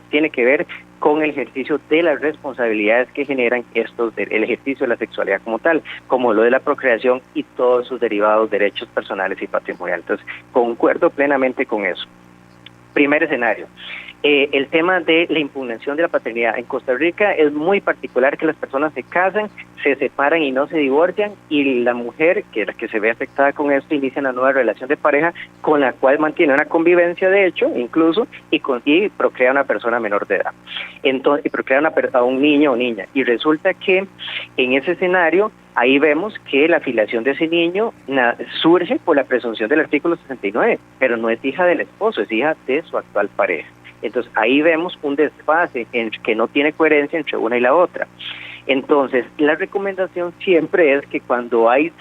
tiene que ver con el ejercicio de las responsabilidades que generan el ejercicio de la sexualidad como tal, como lo de la procreación y todos sus derivados, derechos personales y patrimoniales. Entonces, concuerdo plenamente con eso. Primer escenario, el tema de la impugnación de la paternidad. En Costa Rica es muy particular que las personas se casan, se separan y no se divorcian, y la mujer, que es la que se ve afectada con esto, inicia una nueva relación de pareja con la cual mantiene una convivencia de hecho, incluso, y procrea una persona menor de edad. Entonces, y procrea a un niño o niña. Y resulta que en ese escenario, ahí vemos que la filiación de ese niño surge por la presunción del artículo 69, pero no es hija del esposo, es hija de su actual pareja. Entonces ahí vemos un desfase que no tiene coherencia entre una y la otra. Entonces la recomendación siempre es que cuando hay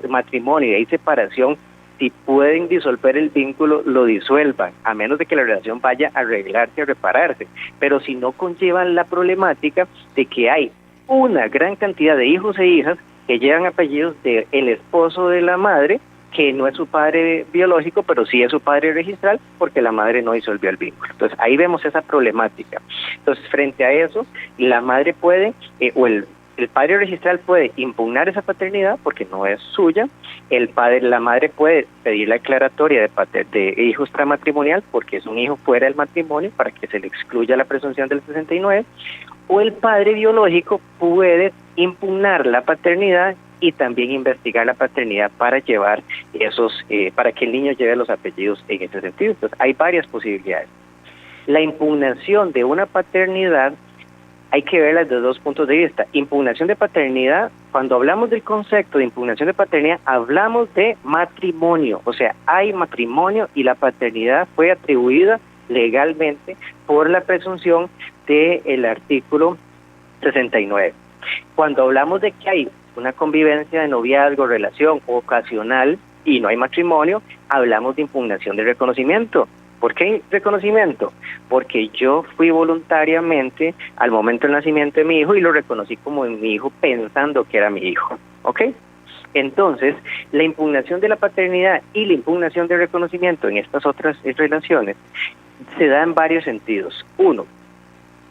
matrimonio y hay separación, si pueden disolver el vínculo, lo disuelvan, a menos de que la relación vaya a arreglarse, a repararse. Pero si no, conllevan la problemática de que hay una gran cantidad de hijos e hijas que llevan apellidos del esposo de la madre, que no es su padre biológico, pero sí es su padre registral, porque la madre no disolvió el vínculo. Entonces ahí vemos esa problemática. Entonces frente a eso, la madre puede, o el padre registral puede impugnar esa paternidad porque no es suya. La madre puede pedir la declaratoria de hijo extramatrimonial porque es un hijo fuera del matrimonio para que se le excluya la presunción del 69, o el padre biológico puede impugnar la paternidad y también investigar la paternidad para llevar para que el niño lleve los apellidos en ese sentido. Entonces hay varias posibilidades. La impugnación de una paternidad hay que verla desde dos puntos de vista. Impugnación de paternidad, cuando hablamos del concepto de impugnación de paternidad, hablamos de matrimonio, o sea, hay matrimonio y la paternidad fue atribuida legalmente por la presunción del artículo 69. Cuando hablamos de que hay una convivencia de noviazgo, relación ocasional y no hay matrimonio, hablamos de impugnación de reconocimiento. ¿Por qué reconocimiento? Porque yo fui voluntariamente al momento del nacimiento de mi hijo y lo reconocí como mi hijo pensando que era mi hijo. ¿Ok? Entonces, la impugnación de la paternidad y la impugnación de reconocimiento en estas otras relaciones se da en varios sentidos. Uno,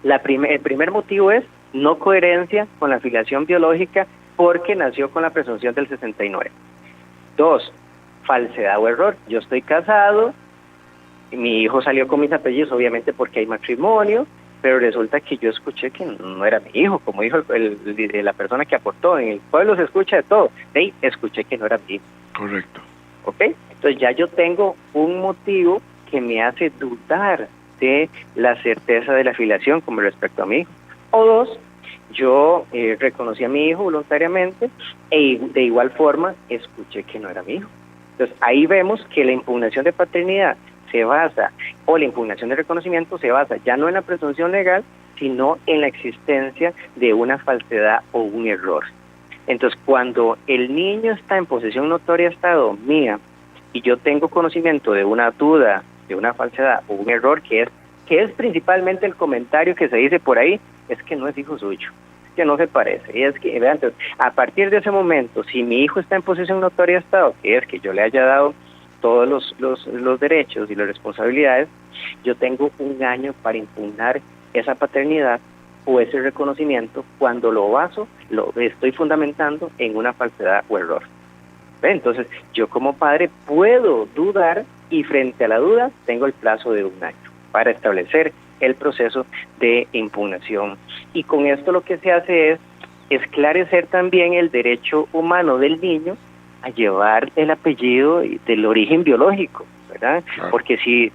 el primer motivo es no coherencia con la filiación biológica porque nació con la presunción del 69. Dos, falsedad o error. Yo estoy casado, mi hijo salió con mis apellidos, obviamente porque hay matrimonio, pero resulta que yo escuché que no era mi hijo, como dijo la persona que aportó. En el pueblo se escucha de todo. Escuché que no era mi hijo. Correcto. ¿Ok? Entonces ya yo tengo un motivo que me hace dudar de la certeza de la filiación con respecto a mi hijo. O dos, yo reconocí a mi hijo voluntariamente e de igual forma escuché que no era mi hijo. Entonces ahí vemos que la impugnación de paternidad se basa, o la impugnación de reconocimiento se basa ya no en la presunción legal, sino en la existencia de una falsedad o un error. Entonces cuando el niño está en posesión notoria estado mía y yo tengo conocimiento de una duda, de una falsedad o un error que es principalmente el comentario que se dice por ahí, es que no es hijo suyo, que no se parece. Y es que, vean, entonces, a partir de ese momento, si mi hijo está en posesión notoria de estado, que es que yo le haya dado todos los derechos y las responsabilidades, yo tengo un año para impugnar esa paternidad o ese reconocimiento cuando lo estoy fundamentando en una falsedad o error. Entonces, yo como padre puedo dudar y frente a la duda tengo el plazo de un año para establecer el proceso de impugnación. Y con esto lo que se hace es esclarecer también el derecho humano del niño a llevar el apellido del origen biológico, ¿verdad? Claro. Porque si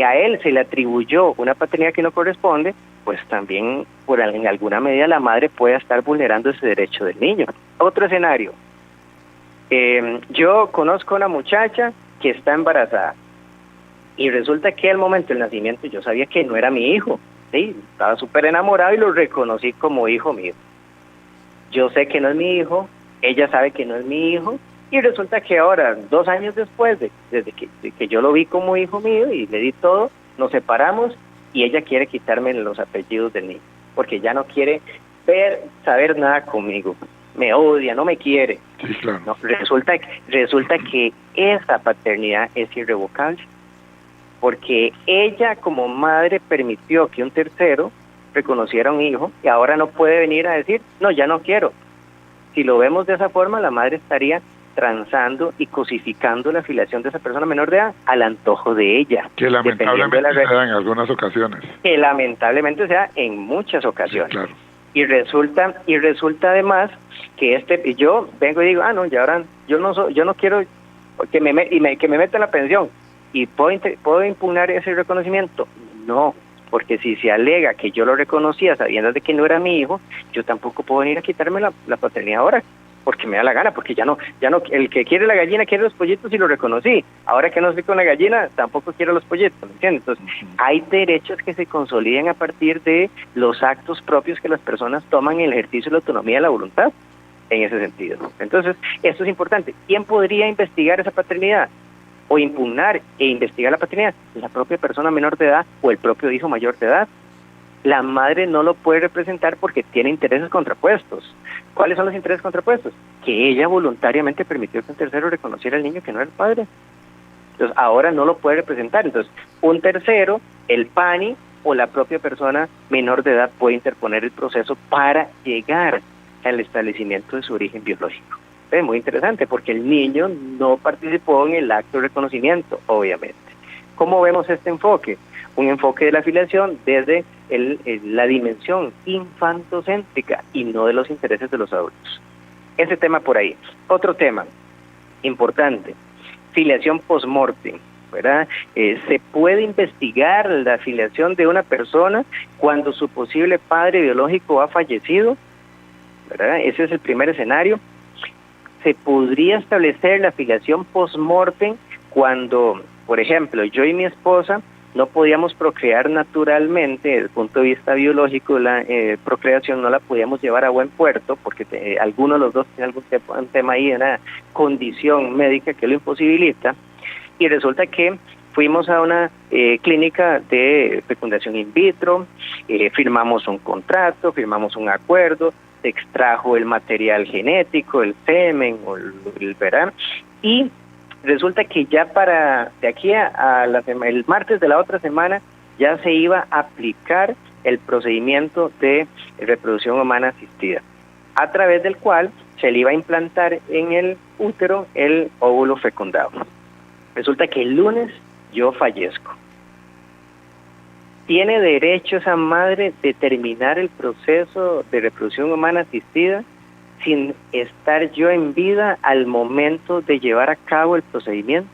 a él se le atribuyó una paternidad que no corresponde, pues también en alguna medida la madre puede estar vulnerando ese derecho del niño. Otro escenario, yo conozco a una muchacha que está embarazada y resulta que al momento del nacimiento yo sabía que no era mi hijo, ¿sí? Estaba súper enamorado y lo reconocí como hijo mío. Yo sé que no es mi hijo, ella sabe que no es mi hijo, y resulta que ahora, 2 años después, desde que yo lo vi como hijo mío y le di todo, nos separamos y ella quiere quitarme los apellidos del niño, porque ya no quiere saber nada conmigo, me odia, no me quiere. Sí, claro. No, resulta que esa paternidad es irrevocable, porque ella como madre permitió que un tercero reconociera a un hijo y ahora no puede venir a decir, no, ya no quiero. Si lo vemos de esa forma, la madre estaría transando y cosificando la filiación de esa persona menor de edad al antojo de ella. Que lamentablemente se da en algunas ocasiones. Que lamentablemente se da en muchas ocasiones. Sí, claro. Y resulta además que yo vengo y digo, no, y ahora yo no quiero que me metan la pensión y puedo impugnar ese reconocimiento. No, porque si se alega que yo lo reconocía sabiendo de que no era mi hijo, yo tampoco puedo venir a quitarme la paternidad ahora, porque me da la gana, porque ya no, el que quiere la gallina quiere los pollitos y lo reconocí. Ahora que no estoy con la gallina, tampoco quiero los pollitos, ¿me entiendes? Entonces, hay derechos que se consoliden a partir de los actos propios que las personas toman en el ejercicio de la autonomía de la voluntad, en ese sentido. Entonces, esto es importante. ¿Quién podría investigar esa paternidad? O impugnar e investigar la paternidad, la propia persona menor de edad o el propio hijo mayor de edad. La madre no lo puede representar porque tiene intereses contrapuestos. ¿Cuáles son los intereses contrapuestos? Que ella voluntariamente permitió que un tercero reconociera al niño que no era el padre. Entonces, ahora no lo puede representar. Entonces, un tercero, el PANI o la propia persona menor de edad puede interponer el proceso para llegar al establecimiento de su origen biológico. Es muy interesante porque el niño no participó en el acto de reconocimiento, obviamente. ¿Cómo vemos este enfoque? Un enfoque de la filiación desde la dimensión infantocéntrica y no de los intereses de los adultos. Ese tema por ahí. Otro tema importante, filiación post-mortem, ¿verdad? Se puede investigar la filiación de una persona cuando su posible padre biológico ha fallecido, ¿verdad? Ese es el primer escenario. Se podría establecer la filiación post-mortem cuando, por ejemplo, yo y mi esposa no podíamos procrear naturalmente. Desde el punto de vista biológico, la procreación no la podíamos llevar a buen puerto porque alguno de los dos tiene algún tema ahí, una condición médica que lo imposibilita, y resulta que fuimos a una clínica de fecundación in vitro, firmamos un contrato, firmamos un acuerdo, se extrajo el material genético, el semen o el verán, y resulta que ya de aquí a el martes de la otra semana ya se iba a aplicar el procedimiento de reproducción humana asistida, a través del cual se le iba a implantar en el útero el óvulo fecundado. Resulta que el lunes yo fallezco. ¿Tiene derecho esa madre de terminar el proceso de reproducción humana asistida sin estar yo en vida al momento de llevar a cabo el procedimiento,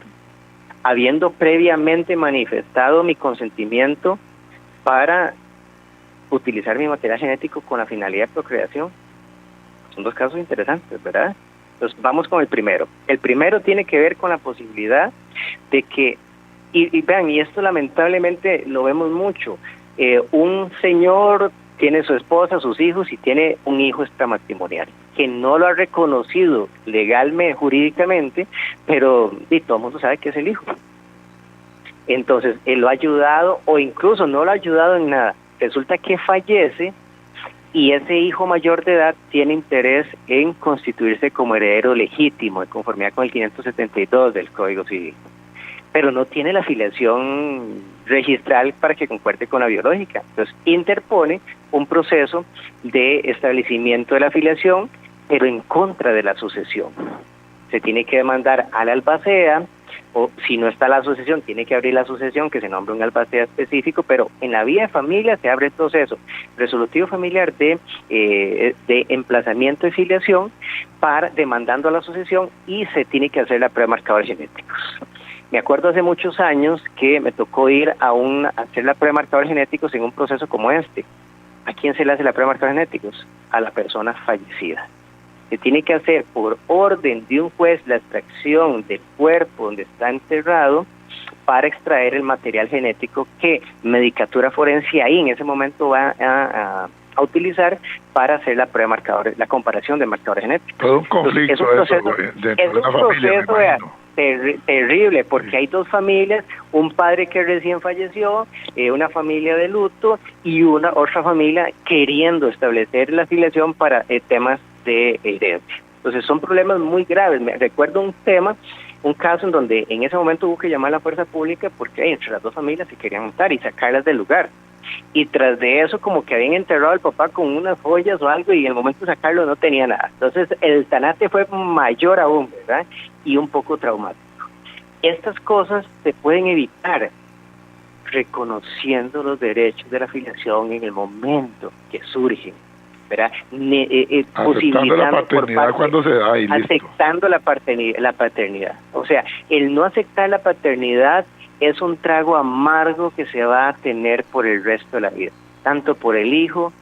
habiendo previamente manifestado mi consentimiento para utilizar mi material genético con la finalidad de procreación? Son dos casos interesantes, ¿verdad? Entonces vamos con el primero. El primero tiene que ver con la posibilidad de que, y vean, y esto lamentablemente lo vemos mucho, un señor tiene su esposa, sus hijos y tiene un hijo extramatrimonial que no lo ha reconocido legalmente, jurídicamente, pero todo el mundo sabe que es el hijo. Entonces, él lo ha ayudado o incluso no lo ha ayudado en nada. Resulta que fallece y ese hijo mayor de edad tiene interés en constituirse como heredero legítimo en conformidad con el 572 del Código Civil, pero no tiene la filiación registral para que concuerde con la biológica. Entonces, interpone un proceso de establecimiento de la filiación, pero en contra de la sucesión. Se tiene que demandar al albacea, o si no está la sucesión, tiene que abrir la sucesión, que se nombre un albacea específico, pero en la vía de familia se abre el proceso resolutivo familiar de emplazamiento de filiación para demandando a la sucesión, y se tiene que hacer la prueba de marcadores genéticos. Me acuerdo hace muchos años que me tocó ir a hacer la prueba de marcadores genéticos en un proceso como este. ¿A quién se le hace la prueba de marcadores genéticos? A la persona fallecida. Se tiene que hacer por orden de un juez la extracción del cuerpo donde está enterrado para extraer el material genético que Medicatura Forense ahí en ese momento va a utilizar para hacer la prueba de marcadores, la comparación de marcadores genéticos. Todo un conflicto. Entonces, es un proceso terrible, porque hay dos familias, un padre que recién falleció, una familia de luto y una otra familia queriendo establecer la filiación para temas de herencia. Entonces son problemas muy graves. Me recuerdo un caso en donde en ese momento hubo que llamar a la fuerza pública porque entre las dos familias se querían montar y sacarlas del lugar. y tras de eso como que habían enterrado al papá con unas joyas o algo y en el momento de sacarlo no tenía nada. Entonces el tanate fue mayor aún, ¿verdad? Y un poco traumático. Estas cosas se pueden evitar reconociendo los derechos de la filiación en el momento que surgen, ¿verdad? Aceptando la paternidad cuando se da y listo. Aceptando la paternidad. O sea, el no aceptar la paternidad es un trago amargo que se va a tener por el resto de la vida, tanto por el hijo,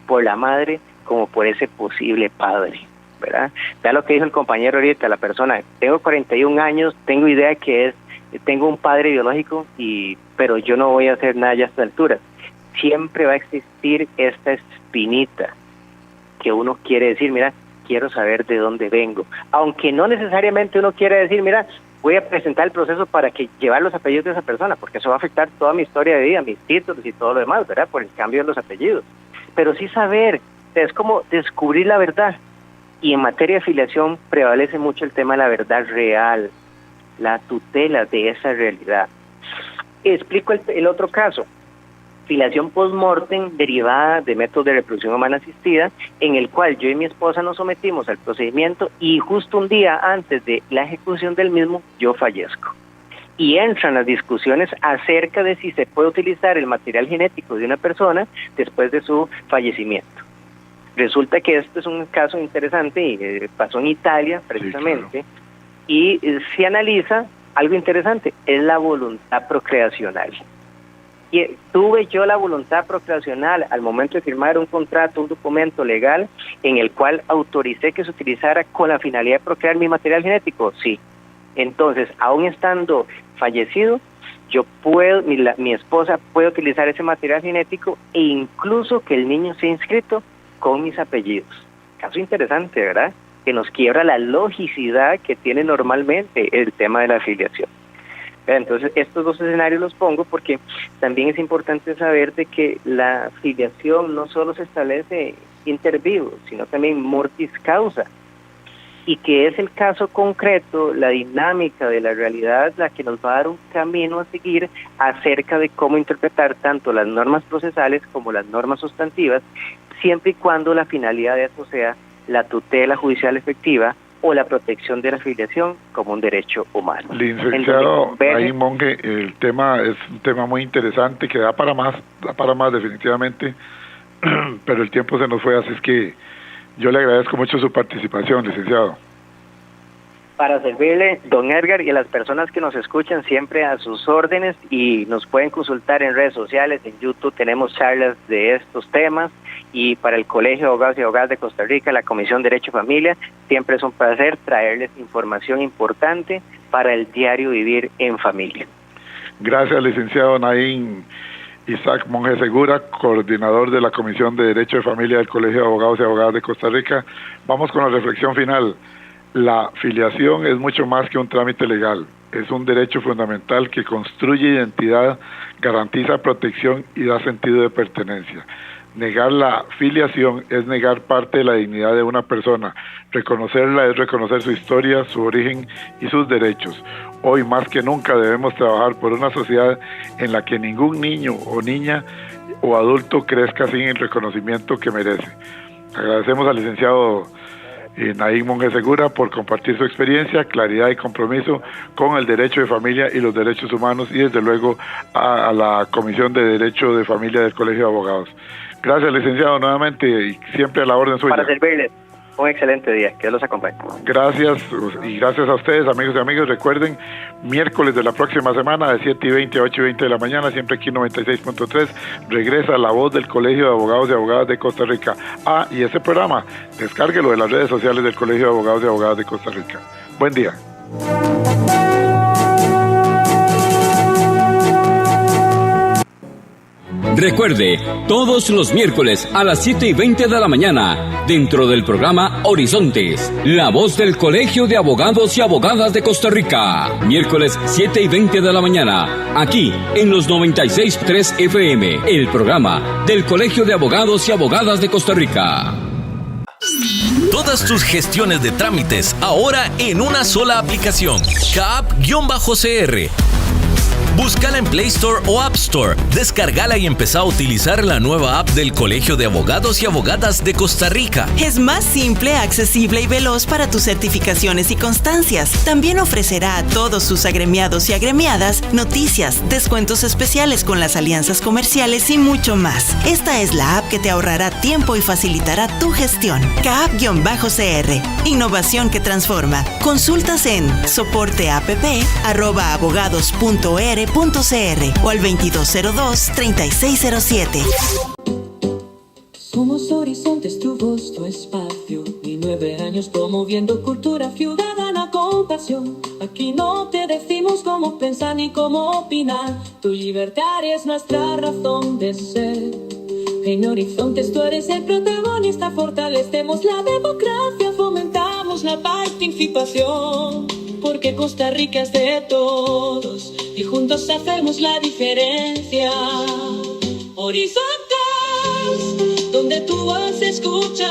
por la madre, como por ese posible padre, ¿verdad? Ya lo que dijo el compañero ahorita, la persona, tengo 41 años, tengo idea que tengo un padre biológico, pero yo no voy a hacer nada ya a esta altura. Siempre va a existir esta espinita que uno quiere decir, mira, quiero saber de dónde vengo, aunque no necesariamente uno quiere decir, mira, voy a presentar el proceso para que llevar los apellidos de esa persona, porque eso va a afectar toda mi historia de vida, mis títulos y todo lo demás, ¿verdad? Por el cambio de los apellidos. Pero sí saber, es como descubrir la verdad. Y en materia de filiación prevalece mucho el tema de la verdad real, la tutela de esa realidad. Explico el otro caso. Filiación post-mortem derivada de métodos de reproducción humana asistida, en el cual yo y mi esposa nos sometimos al procedimiento y justo un día antes de la ejecución del mismo, yo fallezco. Y entran las discusiones acerca de si se puede utilizar el material genético de una persona después de su fallecimiento. Resulta que este es un caso interesante y pasó en Italia precisamente, sí, claro. Y se analiza algo interesante, es la voluntad procreacional. Y tuve yo la voluntad procreacional al momento de firmar un contrato, un documento legal en el cual autoricé que se utilizara con la finalidad de procrear mi material genético. Sí. Entonces, aún estando fallecido, yo puedo, mi esposa puede utilizar ese material genético e incluso que el niño sea inscrito con mis apellidos. Caso interesante, ¿verdad? Que nos quiebra la logicidad que tiene normalmente el tema de la filiación. Entonces, estos dos escenarios los pongo porque también es importante saber de que la filiación no solo se establece inter vivo, sino también mortis causa, y que es el caso concreto, la dinámica de la realidad, la que nos va a dar un camino a seguir acerca de cómo interpretar tanto las normas procesales como las normas sustantivas, siempre y cuando la finalidad de eso sea la tutela judicial efectiva o la protección de la filiación como un derecho humano. Licenciado Naim Monge, el tema es un tema muy interesante que da para más definitivamente, pero el tiempo se nos fue, así es que yo le agradezco mucho su participación, licenciado. Para servirle, don Edgar, y a las personas que nos escuchan siempre a sus órdenes, y nos pueden consultar en redes sociales, en YouTube tenemos charlas de estos temas, y para el Colegio de Abogados y Abogadas de Costa Rica, la Comisión de Derecho y Familia, siempre es un placer traerles información importante para el diario vivir en familia. Gracias, licenciado Naim Isaac Monge Segura, coordinador de la Comisión de Derecho de Familia del Colegio de Abogados y Abogadas de Costa Rica. Vamos con la reflexión final. La filiación es mucho más que un trámite legal, es un derecho fundamental que construye identidad, garantiza protección y da sentido de pertenencia. Negar la filiación es negar parte de la dignidad de una persona. Reconocerla es reconocer su historia, su origen y sus derechos. Hoy más que nunca debemos trabajar por una sociedad en la que ningún niño o niña o adulto crezca sin el reconocimiento que merece. Agradecemos al licenciado Naim Monge Segura por compartir su experiencia, claridad y compromiso con el derecho de familia y los derechos humanos, y desde luego a la Comisión de Derecho de Familia del Colegio de Abogados. Gracias, licenciado, nuevamente, y siempre a la orden suya. Para servirles. Un excelente día, que Dios los acompañe. Gracias, y gracias a ustedes, amigos y amigas. Recuerden, miércoles de la próxima semana, de 7:20 a 8:20 de la mañana, siempre aquí en 96.3, regresa La Voz del Colegio de Abogados y Abogadas de Costa Rica. Y ese programa, descárguelo de las redes sociales del Colegio de Abogados y Abogadas de Costa Rica. Buen día. Recuerde, todos los miércoles a las 7:20 de la mañana, dentro del programa Horizontes, La Voz del Colegio de Abogados y Abogadas de Costa Rica. Miércoles 7:20 de la mañana, aquí en los 96.3 FM, el programa del Colegio de Abogados y Abogadas de Costa Rica. Todas tus gestiones de trámites ahora en una sola aplicación. CAP-CR. Búscala en Play Store o App Store. Descárgala y empezá a utilizar la nueva app del Colegio de Abogados y Abogadas de Costa Rica. Es más simple, accesible y veloz para tus certificaciones y constancias. También ofrecerá a todos sus agremiados y agremiadas noticias, descuentos especiales con las alianzas comerciales y mucho más. Esta es la app que te ahorrará tiempo y facilitará tu gestión. CAAP-CR. Innovación que transforma. Consultas en soporteapp@abogados.er.cr o al 2202-3607. Somos Horizontes, tu voz, tu espacio. Y 9 años promoviendo cultura ciudadana con pasión. Aquí no te decimos cómo pensar ni cómo opinar. Tu libertad es nuestra razón de ser. En Horizontes tú eres el protagonista. Fortalecemos la democracia, fomentamos la participación. Porque Costa Rica es de todos y juntos hacemos la diferencia. Horizontes, donde tu voz se escucha.